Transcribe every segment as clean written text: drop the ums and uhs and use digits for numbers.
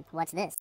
What's this?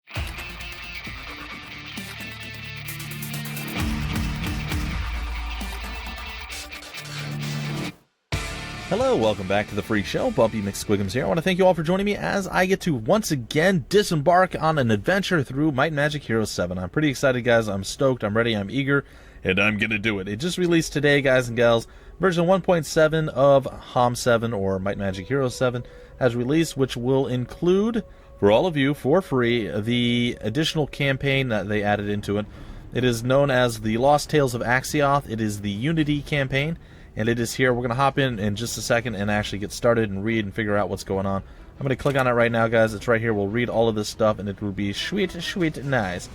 Hello, welcome back to the Freak Show. Bumpy McSquigums here. I want to thank you all for joining me as I get to once again disembark on an adventure through Might Magic Heroes VII. I'm pretty excited, guys. I'm stoked, I'm ready, I'm eager, and I'm gonna do it. It just released today, guys and gals. Version 1.7 of HOMM 7, or Might Magic Heroes VII, has released, which will include, for all of you, for free, the additional campaign that they added into it. It is known as the Lost Tales of Axeoth. It is the Unity campaign. And it is here. We're going to hop in just a second and actually get started and read and figure out what's going on. I'm going to click on it right now, guys. It's right here. We'll read all of this stuff, and it will be sweet, sweet, nice.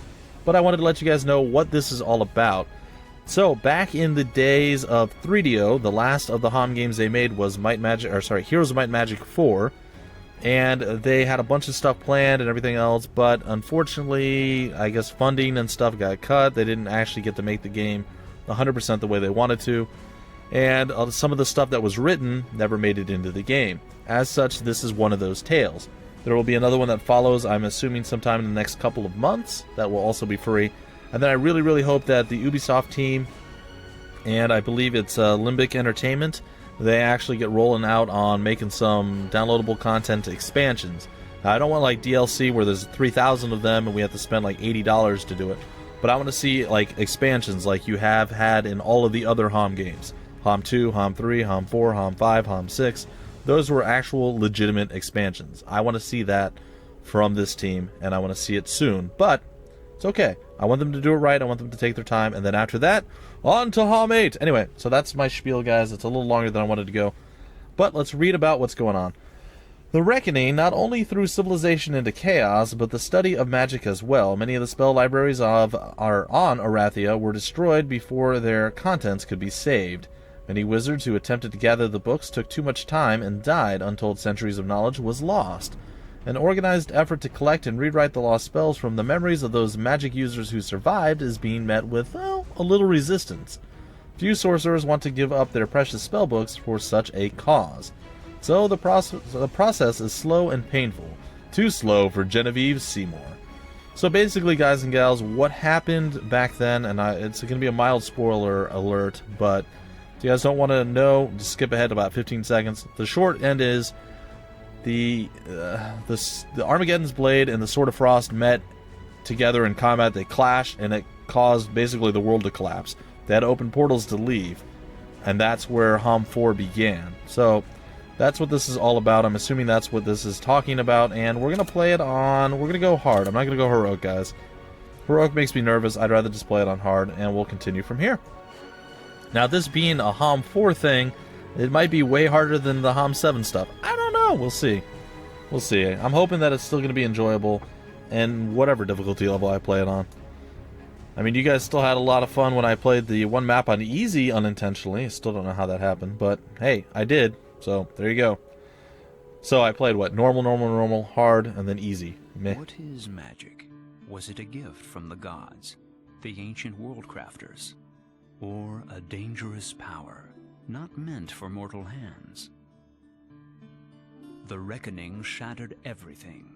But I wanted to let you guys know what this is all about. So, back in the days of 3DO, the last of the HOMM games they made was Heroes of Might Magic 4. And they had a bunch of stuff planned and everything else, but unfortunately, I guess funding and stuff got cut. They didn't actually get to make the game 100% the way they wanted to. And some of the stuff that was written never made it into the game. As such, this is one of those tales. There will be another one that follows, I'm assuming sometime in the next couple of months, that will also be free. And then I really, really hope that the Ubisoft team, and I believe it's Limbic Entertainment, they actually get rolling out on making some downloadable content expansions. Now, I don't want like DLC where there's 3,000 of them and we have to spend like $80 to do it. But I want to see like expansions like you have had in all of the other HOMM games. HOMM 2, HOMM 3, HOMM 4, HOMM 5, HOMM 6. Those were actual legitimate expansions. I want to see that from this team, and I want to see it soon. But it's okay. I want them to do it right. I want them to take their time. And then after that, on to HOMM 8. Anyway, so that's my spiel, guys. It's a little longer than I wanted to go. But let's read about what's going on. The Reckoning not only threw civilization into chaos, but the study of magic as well. Many of the spell libraries on Arathia were destroyed before their contents could be saved. Many wizards who attempted to gather the books took too much time and died. Untold centuries of knowledge was lost. An organized effort to collect and rewrite the lost spells from the memories of those magic users who survived is being met with, well, a little resistance. Few sorcerers want to give up their precious spellbooks for such a cause. So the process is slow and painful. Too slow for Genevieve Seymour. So basically, guys and gals, what happened back then, and it's going to be a mild spoiler alert, but if you guys don't want to know, just skip ahead about 15 seconds. The short end is the Armageddon's Blade and the Sword of Frost met together in combat. They clashed, and it caused basically the world to collapse. They had to open portals to leave, and that's where HOMM 4 began. So that's what this is all about. I'm assuming that's what this is talking about, and we're going to play it on... We're going to go hard. I'm not going to go heroic, guys. Heroic makes me nervous. I'd rather just play it on hard, and we'll continue from here. Now, this being a HOMM 4 thing, it might be way harder than the HOMM 7 stuff. I don't know. We'll see. We'll see. I'm hoping that it's still going to be enjoyable, and whatever difficulty level I play it on. I mean, you guys still had a lot of fun when I played the one map on easy unintentionally. I still don't know how that happened, but hey, I did. So, there you go. So, I played what? Normal, normal, normal, hard, and then easy. Meh. What is magic? Was it a gift from the gods, the ancient world crafters? Or a dangerous power, not meant for mortal hands? The Reckoning shattered everything,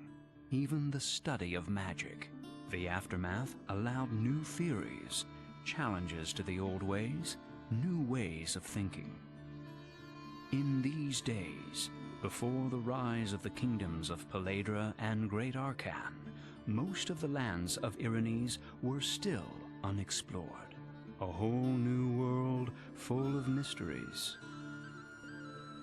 even the study of magic. The aftermath allowed new theories, challenges to the old ways, new ways of thinking. In these days, before the rise of the kingdoms of Paladra and Great Arcan, most of the lands of Irenes were still unexplored. A whole new world full of mysteries.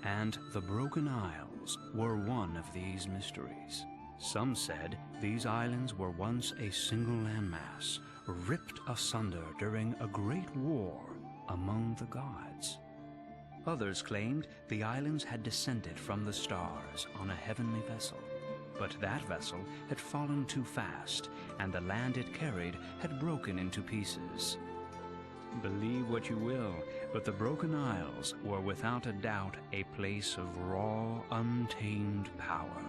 And the Broken Isles were one of these mysteries. Some said these islands were once a single landmass, ripped asunder during a great war among the gods. Others claimed the islands had descended from the stars on a heavenly vessel, but that vessel had fallen too fast, and the land it carried had broken into pieces. Believe what you will, but the Broken Isles were without a doubt a place of raw, untamed power.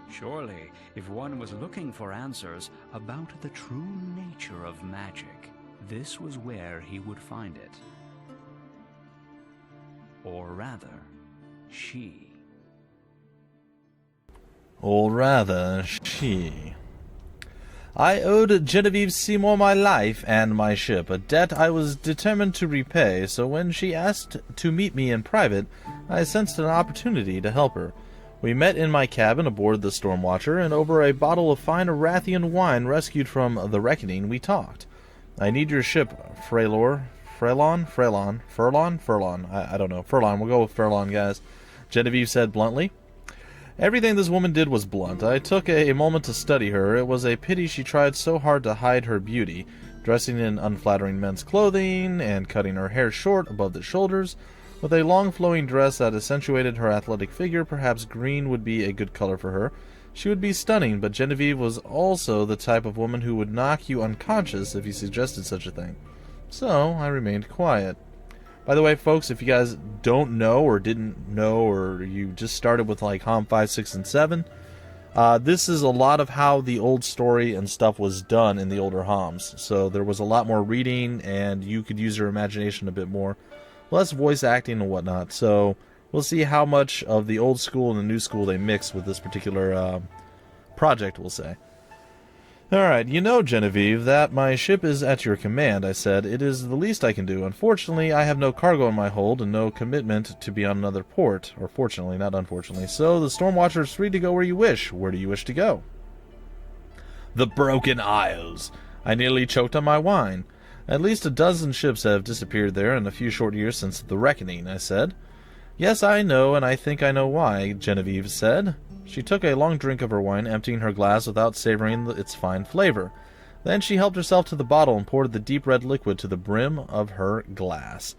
Surely, if one was looking for answers about the true nature of magic, this was where he would find it. Or rather, she. Or rather, she. I owed Genevieve Seymour my life and my ship, a debt I was determined to repay, so when she asked to meet me in private, I sensed an opportunity to help her. We met in my cabin aboard the Stormwatcher, and over a bottle of fine Arathian wine rescued from the Reckoning, we talked. I need your ship, Furlon? I don't know. Furlon. We'll go with Furlon, guys. Genevieve said bluntly. Everything this woman did was blunt. I took a moment to study her. It was a pity she tried so hard to hide her beauty, dressing in unflattering men's clothing and cutting her hair short above the shoulders. With a long flowing dress that accentuated her athletic figure, perhaps green would be a good color for her. She would be stunning, but Genevieve was also the type of woman who would knock you unconscious if you suggested such a thing. So I remained quiet. By the way, folks, if you guys don't know or didn't know, or you just started with like HOMM 5, 6, and 7, this is a lot of how the old story and stuff was done in the older HOMMs. So there was a lot more reading, and you could use your imagination a bit more. Less voice acting and whatnot. So we'll see how much of the old school and the new school they mix with this particular project, we'll say. Alright, you know, Genevieve, that my ship is at your command, I said. It is the least I can do. Unfortunately, I have no cargo in my hold and no commitment to be on another port. Or fortunately, not unfortunately. So the Stormwatcher is free to go where you wish. Where do you wish to go? The Broken Isles. I nearly choked on my wine. At least a dozen ships have disappeared there in a few short years since the Reckoning, I said. Yes, I know, and I think I know why, Genevieve said. She took a long drink of her wine, emptying her glass without savoring its fine flavor. Then she helped herself to the bottle and poured the deep red liquid to the brim of her glass.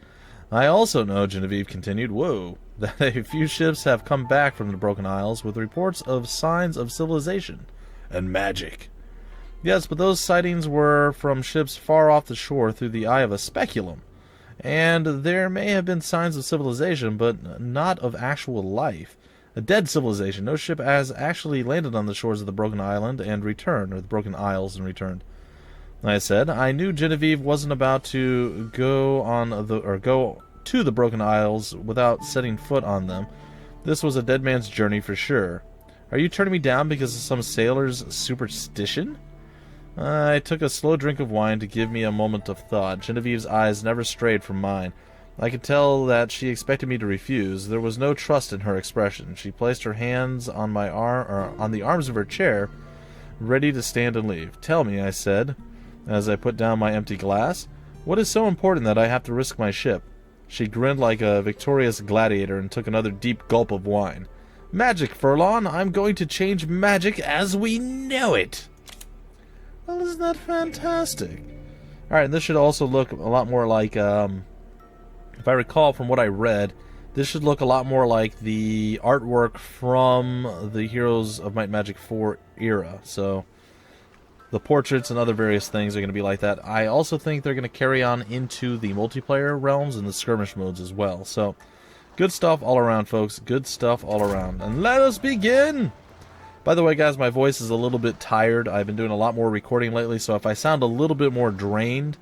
I also know, Genevieve continued, that a few ships have come back from the Broken Isles with reports of signs of civilization and magic. Yes, but those sightings were from ships far off the shore through the eye of a speculum. And there may have been signs of civilization, but not of actual life. A dead civilization. No ship has actually landed on the shores of the Broken Island and returned, or the Broken Isles and returned. I said, I knew Genevieve wasn't about to go to the Broken Isles without setting foot on them. This was a dead man's journey for sure. Are you turning me down because of some sailor's superstition? I took a slow drink of wine to give me a moment of thought. Genevieve's eyes never strayed from mine. I could tell that she expected me to refuse. There was no trust in her expression. She placed her hands on my on the arms of her chair, ready to stand and leave. Tell me, I said, as I put down my empty glass, what is so important that I have to risk my ship? She grinned like a victorious gladiator and took another deep gulp of wine. Magic, Furlon! I'm going to change magic as we know it! Well, isn't that fantastic? Alright, this should also look a lot more like, if I recall from what I read, this should look a lot more like the artwork from the Heroes of Might Magic 4 era. So, the portraits and other various things are going to be like that. I also think they're going to carry on into the multiplayer realms and the skirmish modes as well. So, good stuff all around, folks. Good stuff all around. And let us begin! By the way, guys, my voice is a little bit tired. I've been doing a lot more recording lately, so if I sound a little bit more drained,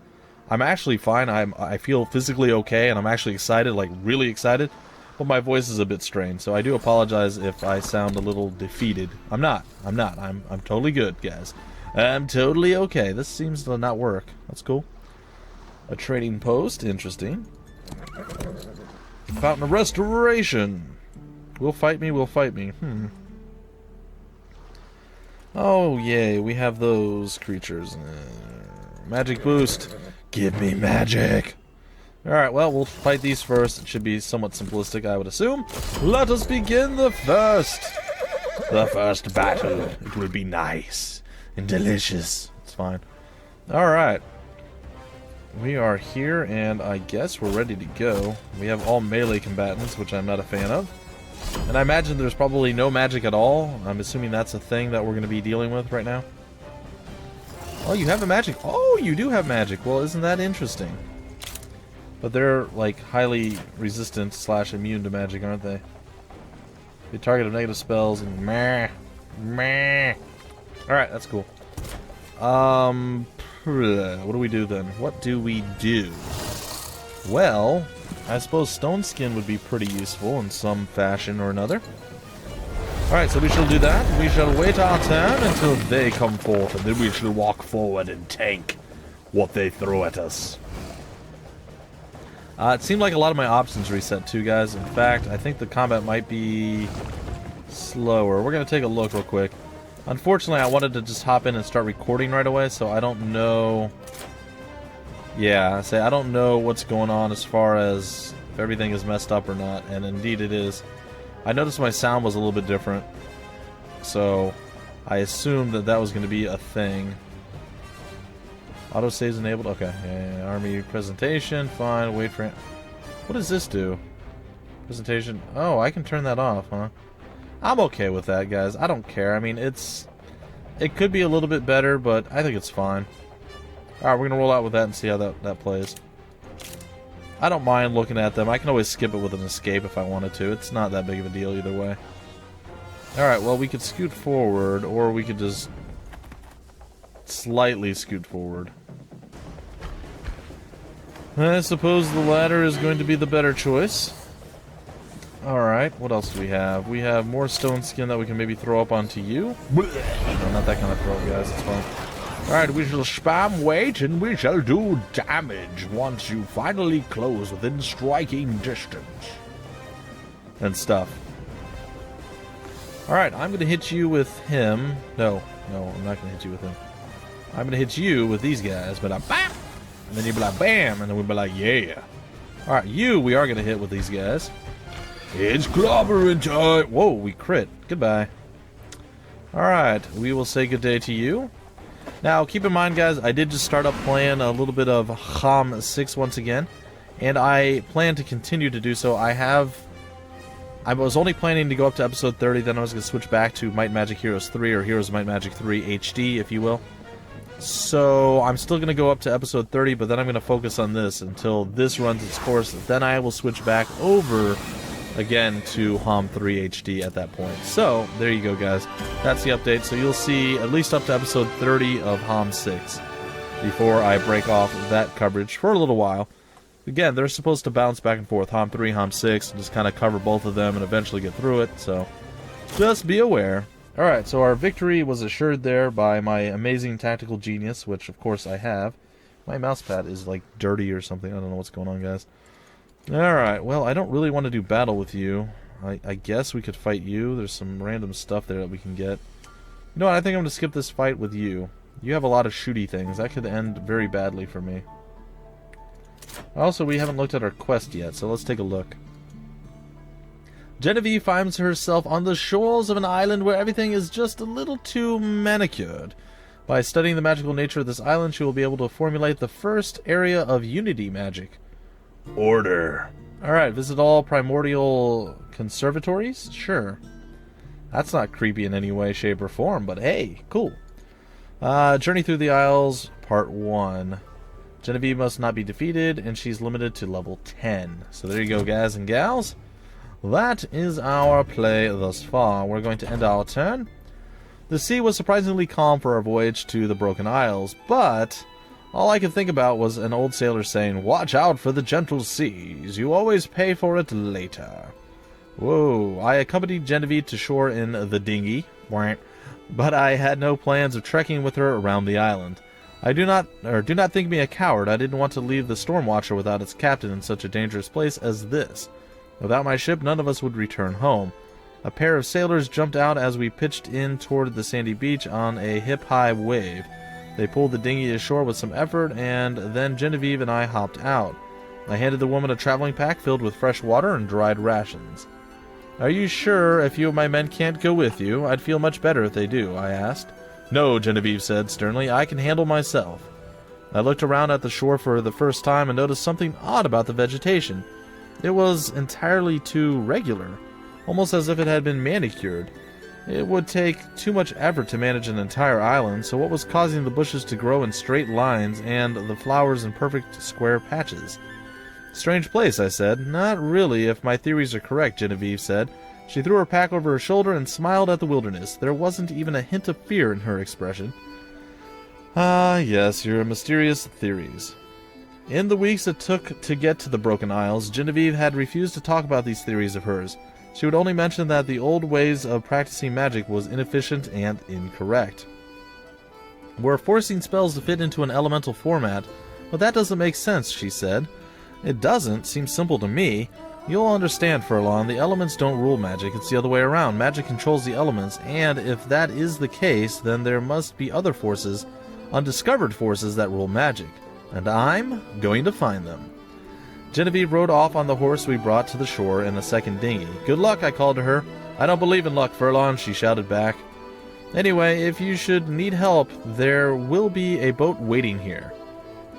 I'm actually fine. I feel physically okay, and I'm actually excited, like really excited, but my voice is a bit strained, so I do apologize if I sound a little defeated. I'm not. I'm totally good, guys. I'm totally okay. This seems to not work. That's cool. A trading post. Interesting. Fountain of Restoration. Will fight me, will fight me. Oh, yay. We have those creatures. Magic boost. Give me magic. Alright, well, we'll fight these first. It should be somewhat simplistic, I would assume. Let us begin the first battle. It will be nice and delicious. It's fine. Alright. We are here, and I guess we're ready to go. We have all melee combatants, which I'm not a fan of. And I imagine there's probably no magic at all. I'm assuming that's a thing that we're going to be dealing with right now. Oh, you have a magic. Oh, you do have magic. Well, isn't that interesting? But they're, like, highly resistant / immune to magic, aren't they? The target of negative spells and meh. Alright, that's cool. What do we do then? What do we do? Well, I suppose Stone Skin would be pretty useful in some fashion or another. Alright, so we shall do that. We shall wait our turn until they come forth, and then we shall walk forward and tank what they throw at us. It seemed like a lot of my options reset too, guys. In fact, I think the combat might be slower. We're going to take a look real quick. Unfortunately, I wanted to just hop in and start recording right away, so I don't know... Yeah, I don't know what's going on as far as if everything is messed up or not, and indeed it is. I noticed my sound was a little bit different, so I assumed that that was going to be a thing. Auto saves enabled? Okay. Yeah, army presentation, fine, wait for it. What does this do? Presentation. Oh, I can turn that off, huh? I'm okay with that, guys. I don't care. I mean, it could be a little bit better, but I think it's fine. Alright, we're going to roll out with that and see how that plays. I don't mind looking at them. I can always skip it with an escape if I wanted to. It's not that big of a deal either way. Alright, well, we could scoot forward, or we could just slightly scoot forward. I suppose the latter is going to be the better choice. Alright, what else do we have? We have more stone skin that we can maybe throw up onto you. No, not that kind of throw, guys. It's fine. Alright, we shall spam wait, and we shall do damage once you finally close within striking distance. And stuff. Alright, I'm going to hit you with him. No, I'm not going to hit you with him. I'm going to hit you with these guys, but bam! And then you'll be like, bam! And then we'll be like, yeah. Alright, we are going to hit with these guys. It's clobbering time! Whoa, we crit. Goodbye. Alright, we will say good day to you. Now, keep in mind, guys, I did just start up playing a little bit of HOMM 6 once again, and I plan to continue to do so. I was only planning to go up to episode 30, then I was going to switch back to Might Magic Heroes 3, or Heroes Might Magic 3 HD, if you will. So, I'm still going to go up to episode 30, but then I'm going to focus on this until this runs its course. Then I will switch back over again to HOMM 3 HD at that point. So, there you go, guys. That's the update. So you'll see at least up to episode 30 of HOMM 6 before I break off that coverage for a little while. Again, they're supposed to bounce back and forth, HOMM 3, HOMM 6, and just kind of cover both of them and eventually get through it. So, just be aware. Alright, so our victory was assured there by my amazing tactical genius, which of course I have. My mousepad is like dirty or something. I don't know what's going on, guys. Alright, well, I don't really want to do battle with you. I guess we could fight you. There's some random stuff there that we can get. You know what, I think I'm going to skip this fight with you. You have a lot of shooty things. That could end very badly for me. Also, we haven't looked at our quest yet, so let's take a look. Genevieve finds herself on the shores of an island where everything is just a little too manicured. By studying the magical nature of this island, she will be able to formulate the first area of unity magic. Order. Alright, visit all primordial conservatories? Sure. That's not creepy in any way, shape, or form, but hey, cool. Journey through the Isles, Part 1. Genevieve must not be defeated, and she's limited to level 10. So there you go, guys and gals. That is our play thus far. We're going to end our turn. The sea was surprisingly calm for our voyage to the Broken Isles, but all I could think about was an old sailor saying, "Watch out for the gentle seas. You always pay for it later." Whoa. I accompanied Genevieve to shore in the dinghy, but I had no plans of trekking with her around the island. Do not think me a coward. I didn't want to leave the Stormwatcher without its captain in such a dangerous place as this. Without my ship, none of us would return home. A pair of sailors jumped out as we pitched in toward the sandy beach on a hip-high wave. They pulled the dinghy ashore with some effort, and then Genevieve and I hopped out. I handed the woman a traveling pack filled with fresh water and dried rations. "Are you sure a few of my men can't go with you? I'd feel much better if they do," I asked. "No," Genevieve said sternly. "I can handle myself." I looked around at the shore for the first time and noticed something odd about the vegetation. It was entirely too regular, almost as if it had been manicured. It would take too much effort to manage an entire island, so what was causing the bushes to grow in straight lines and the flowers in perfect square patches? "Strange place," I said. "Not really, if my theories are correct," Genevieve said. She threw her pack over her shoulder and smiled at the wilderness. There wasn't even a hint of fear in her expression. "Ah, yes, your mysterious theories." In the weeks it took to get to the Broken Isles, Genevieve had refused to talk about these theories of hers. She would only mention that the old ways of practicing magic was inefficient and incorrect. We're forcing spells to fit into an elemental format, but that doesn't make sense, she said. It doesn't. Seems simple to me. You'll understand, Furlong. The elements don't rule magic. It's the other way around. Magic controls the elements, and if that is the case, then there must be other forces, undiscovered forces that rule magic. And I'm going to find them. Genevieve rode off on the horse we brought to the shore in a second dinghy. Good luck, I called to her. I don't believe in luck, Furlong, she shouted back. Anyway, if you should need help, there will be a boat waiting here.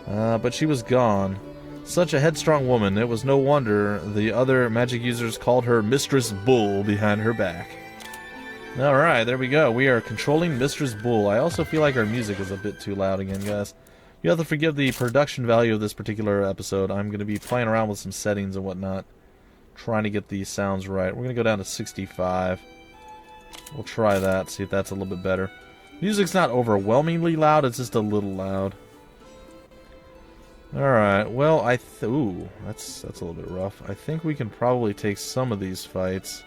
But she was gone. Such a headstrong woman, it was no wonder the other magic users called her Mistress Bull behind her back. Alright, there we go. We are controlling Mistress Bull. I also feel like our music is a bit too loud again, guys. You have to forgive the production value of this particular episode. I'm going to be playing around with some settings and whatnot, trying to get these sounds right. We're going to go down to 65. We'll try that, see if that's a little bit better. Music's not overwhelmingly loud, it's just a little loud. Alright, well, ooh, that's a little bit rough. I think we can probably take some of these fights.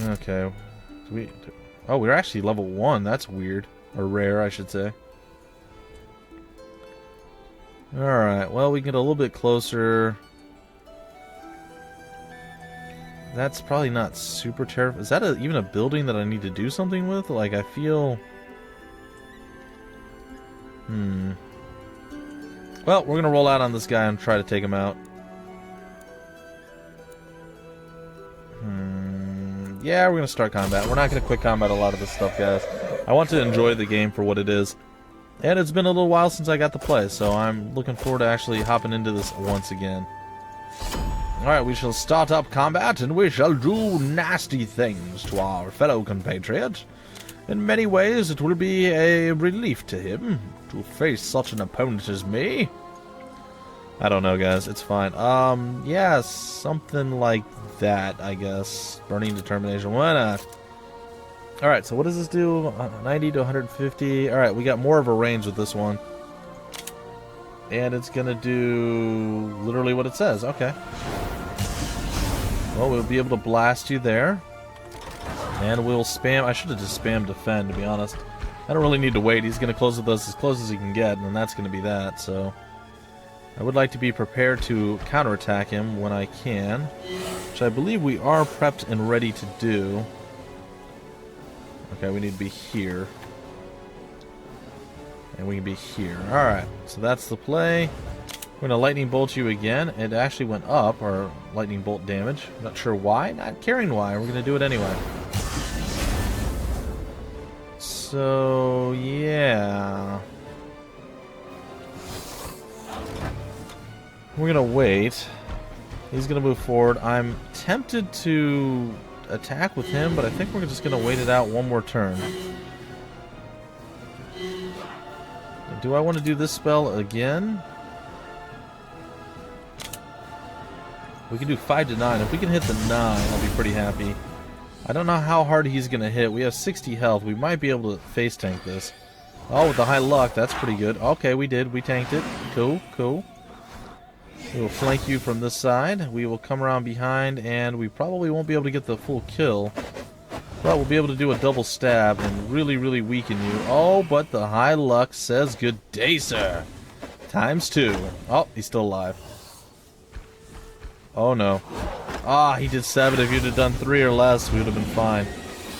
Okay. Oh, we're actually level 1. That's weird. Or rare, I should say. Alright, well, we can get a little bit closer. That's probably not super terrifying. Is that even a building that I need to do something with? Like, I feel... Well, we're gonna roll out on this guy and try to take him out. Yeah, we're gonna start combat. We're not gonna quick combat a lot of this stuff, guys. I want to enjoy the game for what it is. And it's been a little while since I got to play, so I'm looking forward to actually hopping into this once again. Alright, we shall start up combat, and we shall do nasty things to our fellow compatriot. In many ways, it will be a relief to him to face such an opponent as me. I don't know, guys. It's fine. Yeah, something like that, I guess. Burning Determination. Why not? Alright, so what does this do? 90 to 150. Alright, we got more of a range with this one. And it's gonna do literally what it says. Okay. Well, we'll be able to blast you there. And we'll spam... I should have just spammed defend, to be honest. I don't really need to wait. He's going to close with us as close as he can get, and that's going to be that, so... I would like to be prepared to counterattack him when I can, which I believe we are prepped and ready to do. Okay, we need to be here. And we can be here. Alright, so that's the play. We're going to lightning bolt you again. It actually went up, our lightning bolt damage. Not sure why, not caring why. We're going to do it anyway. So, yeah. We're going to wait. He's going to move forward. I'm tempted to attack with him, but I think we're just going to wait it out one more turn. Do I want to do this spell again? We can do 5 to 9. If we can hit the 9, I'll be pretty happy. I don't know how hard he's going to hit. We have 60 health. We might be able to face tank this. Oh, with the high luck, that's pretty good. Okay, we did. We tanked it. Cool, cool. We will flank you from this side. We will come around behind, and we probably won't be able to get the full kill. But we'll be able to do a double stab and really, really weaken you. Oh, but the high luck says good day, sir. ×2. Oh, he's still alive. Oh, no. Ah, he did 7. If you'd have done 3 or less, we would have been fine.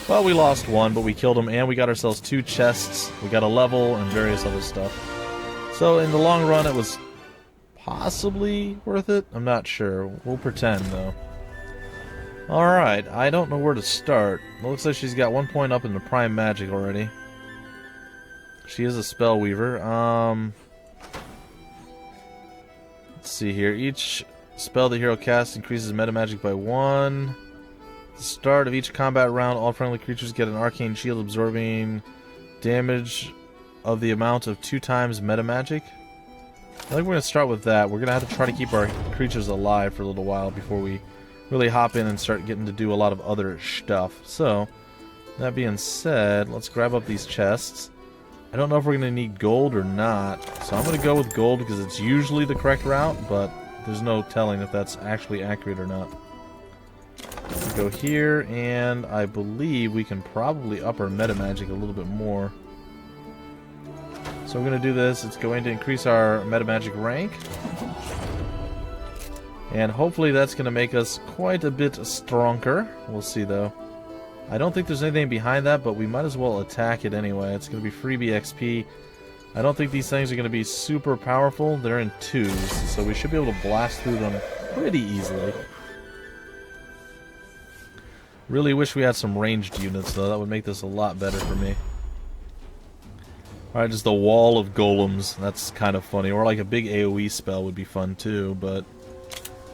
Well, we lost 1, but we killed him, and we got ourselves 2 chests. We got a level and various other stuff. So, in the long run, it was possibly worth it. I'm not sure. We'll pretend, though. Alright, I don't know where to start. It looks like she's got 1 point up in the Prime Magic already. She is a spell weaver. Let's see here. Each spell the hero casts increases meta magic by 1. At the start of each combat round, all friendly creatures get an arcane shield absorbing damage of the amount of 2 times meta magic. I think we're going to start with that. We're going to have to try to keep our creatures alive for a little while before we really hop in and start getting to do a lot of other stuff. So, that being said, let's grab up these chests. I don't know if we're going to need gold or not, so I'm going to go with gold because it's usually the correct route, but there's no telling if that's actually accurate or not. We go here, and I believe we can probably up our meta magic a little bit more. So we're going to do this. It's going to increase our meta magic rank. And hopefully that's going to make us quite a bit stronger. We'll see, though. I don't think there's anything behind that, but we might as well attack it anyway. It's going to be freebie XP. I don't think these things are going to be super powerful. They're in 2s, so we should be able to blast through them pretty easily. Really wish we had some ranged units, though. That would make this a lot better for me. Alright, just a wall of golems. That's kind of funny. Or like a big AoE spell would be fun, too, but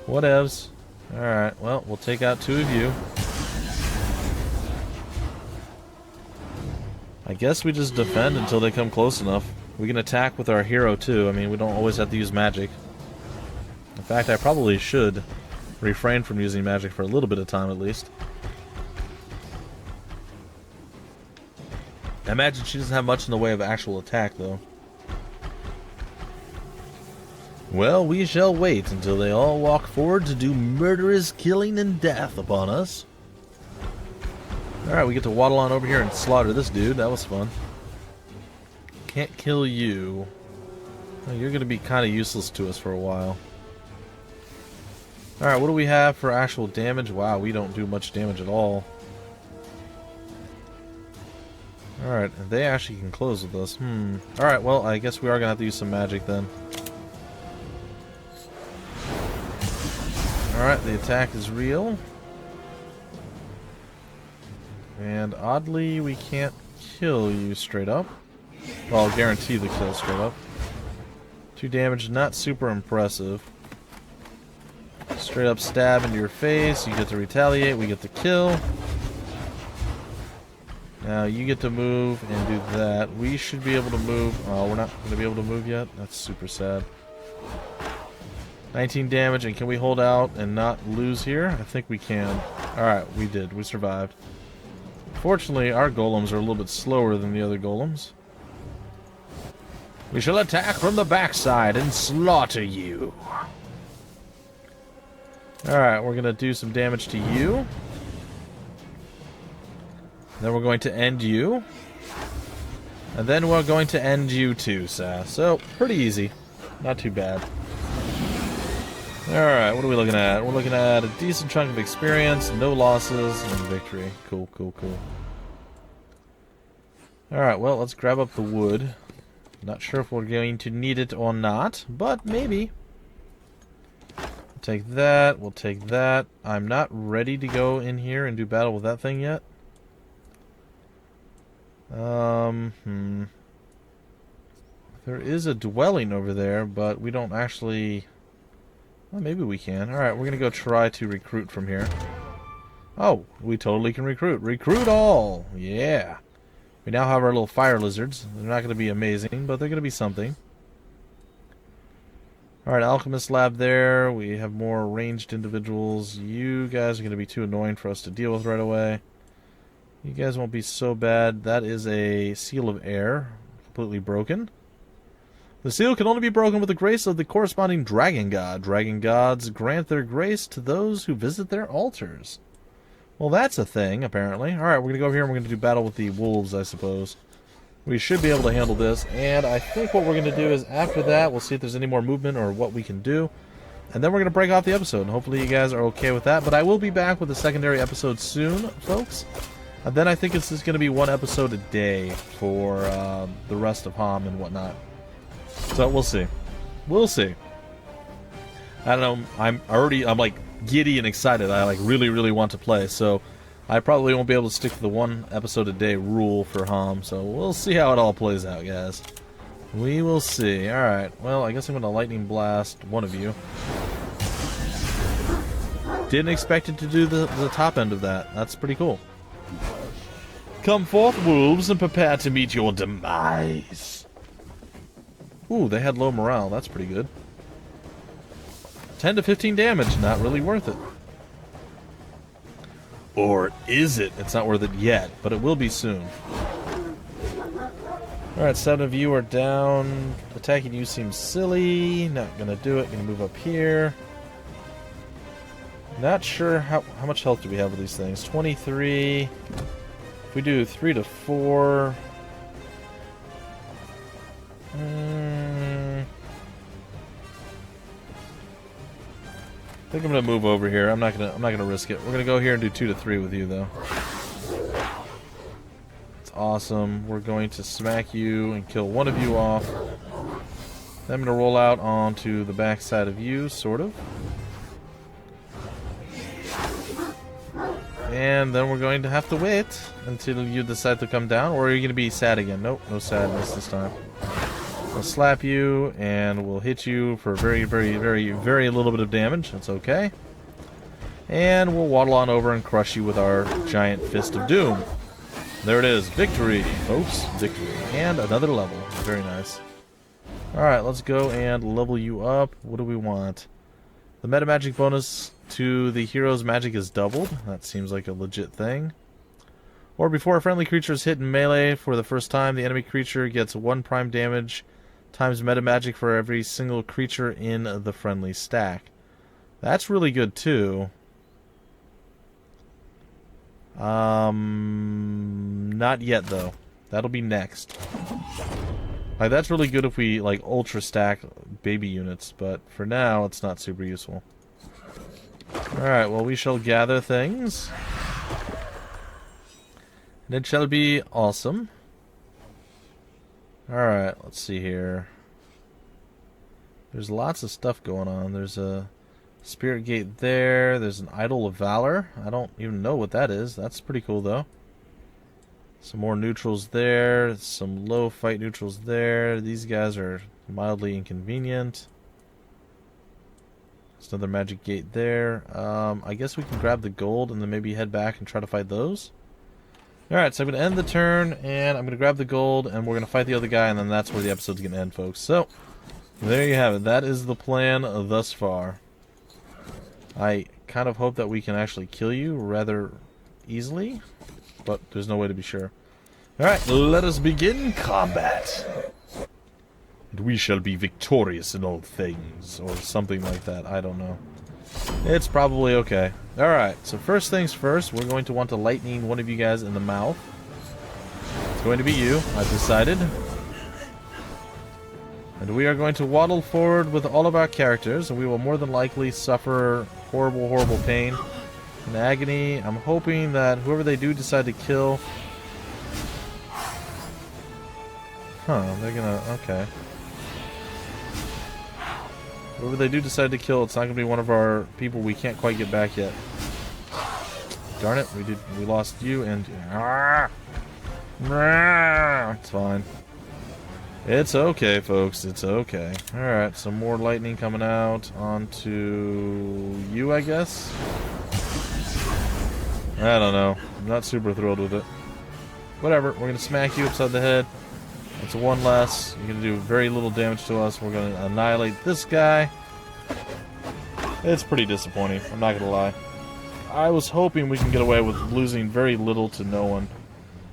whatevs. Alright, well, we'll take out 2 of you. I guess we just defend until they come close enough. We can attack with our hero, too. I mean, we don't always have to use magic. In fact, I probably should refrain from using magic for a little bit of time, at least. I imagine she doesn't have much in the way of actual attack, though. Well, we shall wait until they all walk forward to do murderous killing and death upon us. Alright, we get to waddle on over here and slaughter this dude. That was fun. Can't kill you. Well, you're going to be kind of useless to us for a while. Alright, what do we have for actual damage? Wow, we don't do much damage at all. Alright, they actually can close with us. Alright, well, I guess we are going to have to use some magic then. Alright, the attack is real. And oddly, we can't kill you straight up. Well, I'll guarantee the kill straight up. 2 damage, not super impressive. Straight up stab into your face, you get to retaliate, we get to kill. Now you get to move and do that. We should be able to move. Oh, we're not going to be able to move yet? That's super sad. 19 damage, and can we hold out and not lose here? I think we can. Alright, we did. We survived. Fortunately, our golems are a little bit slower than the other golems. We shall attack from the backside and slaughter you. Alright, we're going to do some damage to you. Then we're going to end you. And then we're going to end you too, Sass. So, pretty easy. Not too bad. Alright, what are we looking at? We're looking at a decent chunk of experience, no losses, and victory. Cool, cool, cool. Alright, well, let's grab up the wood. Not sure if we're going to need it or not, but maybe. We'll take that, we'll take that. I'm not ready to go in here and do battle with that thing yet. There is a dwelling over there, but we don't actually... Well, maybe we can. Alright, we're gonna go try to recruit from here. Oh, we totally can recruit. Recruit all! Yeah! We now have our little fire lizards. They're not gonna be amazing, but they're gonna be something. Alright, Alchemist Lab there. We have more ranged individuals. You guys are gonna be too annoying for us to deal with right away. You guys won't be so bad. That is a Seal of Air. Completely broken. The seal can only be broken with the grace of the corresponding dragon god. Dragon gods grant their grace to those who visit their altars. Well, that's a thing, apparently. Alright, we're going to go over here and we're going to do battle with the wolves, I suppose. We should be able to handle this. And I think what we're going to do is, after that, we'll see if there's any more movement or what we can do. And then we're going to break off the episode. And hopefully you guys are okay with that. But I will be back with a secondary episode soon, folks. And then I think it's just going to be 1 episode a day for the rest of HOMM and whatnot. So we'll see. We'll see. I don't know. I'm like giddy and excited. I like really want to play. So I probably won't be able to stick to the 1 episode a day rule for HOMM. So we'll see how it all plays out, guys. We will see. All right. Well, I guess I'm going to lightning blast one of you. Didn't expect it to do the top end of that. That's pretty cool. Come forth, wolves, and prepare to meet your demise. Ooh, they had low morale. That's pretty good. 10 to 15 damage. Not really worth it. Or is it? It's not worth it yet, but it will be soon. Alright, 7 of you are down. Attacking you seems silly. Not gonna do it. Gonna move up here. Not sure how much health do we have with these things. 23. If we do 3 to 4. I think I'm gonna move over here. I'm not gonna risk it. We're gonna go here and do 2 to 3 with you though. It's awesome. We're going to smack you and kill one of you off. Then I'm gonna roll out onto the back side of you, sort of. And then we're going to have to wait until you decide to come down, or are you going to be sad again? Nope, no sadness this time. We'll slap you, and we'll hit you for very, very, very, very little bit of damage. That's okay. And we'll waddle on over and crush you with our giant fist of doom. There it is. Victory, folks. Victory. And another level. Very nice. Alright, let's go and level you up. What do we want? The meta magic bonus to the hero's magic is doubled. That seems like a legit thing. Or before a friendly creature is hit in melee for the first time, the enemy creature gets 1 prime damage times meta magic for every single creature in the friendly stack. That's really good too. Not yet though. That'll be next. Like, that's really good if we like ultra stack baby units, but for now it's not super useful. Alright, well, we shall gather things. And it shall be awesome. Alright, let's see here. There's lots of stuff going on. There's a spirit gate there. There's an idol of valor. I don't even know what that is. That's pretty cool though. Some more neutrals there. Some low fight neutrals there. These guys are mildly inconvenient. There's another magic gate there. I guess we can grab the gold and then maybe head back and try to fight those. Alright, so I'm going to end the turn, and I'm going to grab the gold, and we're going to fight the other guy, and then that's where the episode's going to end, folks. So, there you have it. That is the plan thus far. I kind of hope that we can actually kill you rather easily, but there's no way to be sure. Alright, let us begin combat. And we shall be victorious in all things, or something like that. I don't know. It's probably okay. Alright, so first things first, we're going to want to lightning one of you guys in the mouth. It's going to be you, I've decided. And we are going to waddle forward with all of our characters, and we will more than likely suffer horrible, horrible pain and agony. I'm hoping that whoever they do decide to kill... they're gonna... okay. Whoever they do decide to kill, it's not going to be one of our people we can't quite get back yet. Darn it, we lost you and... It's fine. It's okay, folks, it's okay. Alright, some more lightning coming out onto you, I guess? I don't know. I'm not super thrilled with it. Whatever, we're going to smack you upside the head. That's one less. You're going to do very little damage to us. We're going to annihilate this guy. It's pretty disappointing, I'm not going to lie. I was hoping we can get away with losing very little to no one.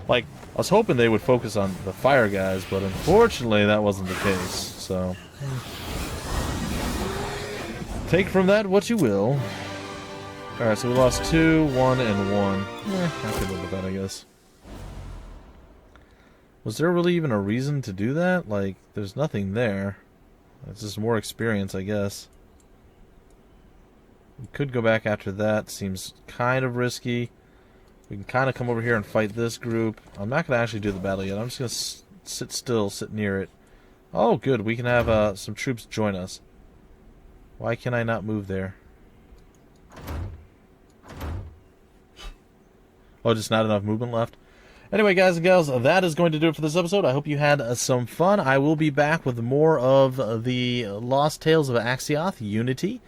Like, I was hoping they would focus on the fire guys, but unfortunately that wasn't the case. So, take from that what you will. Alright, so we lost 2, 1, and 1. I could live with that, I guess. Was there really even a reason to do that? Like, there's nothing there. It's just more experience, I guess. We could go back after that. Seems kind of risky. We can kind of come over here and fight this group. I'm not going to actually do the battle yet. I'm just going to sit still, sit near it. Oh, good. We can have some troops join us. Why can I not move there? Oh, just not enough movement left? Anyway, guys and gals, that is going to do it for this episode. I hope you had some fun. I will be back with more of the Lost Tales of Axeoth Unity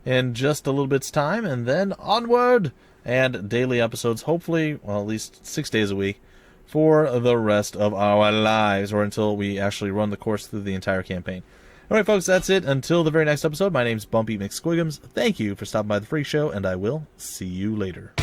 in just a little bit's time, and then onward! And daily episodes, hopefully, well, at least 6 days a week, for the rest of our lives, or until we actually run the course through the entire campaign. Alright, folks, that's it. Until the very next episode, my name's Bumpy McSquigums. Thank you for stopping by the Freak Show, and I will see you later.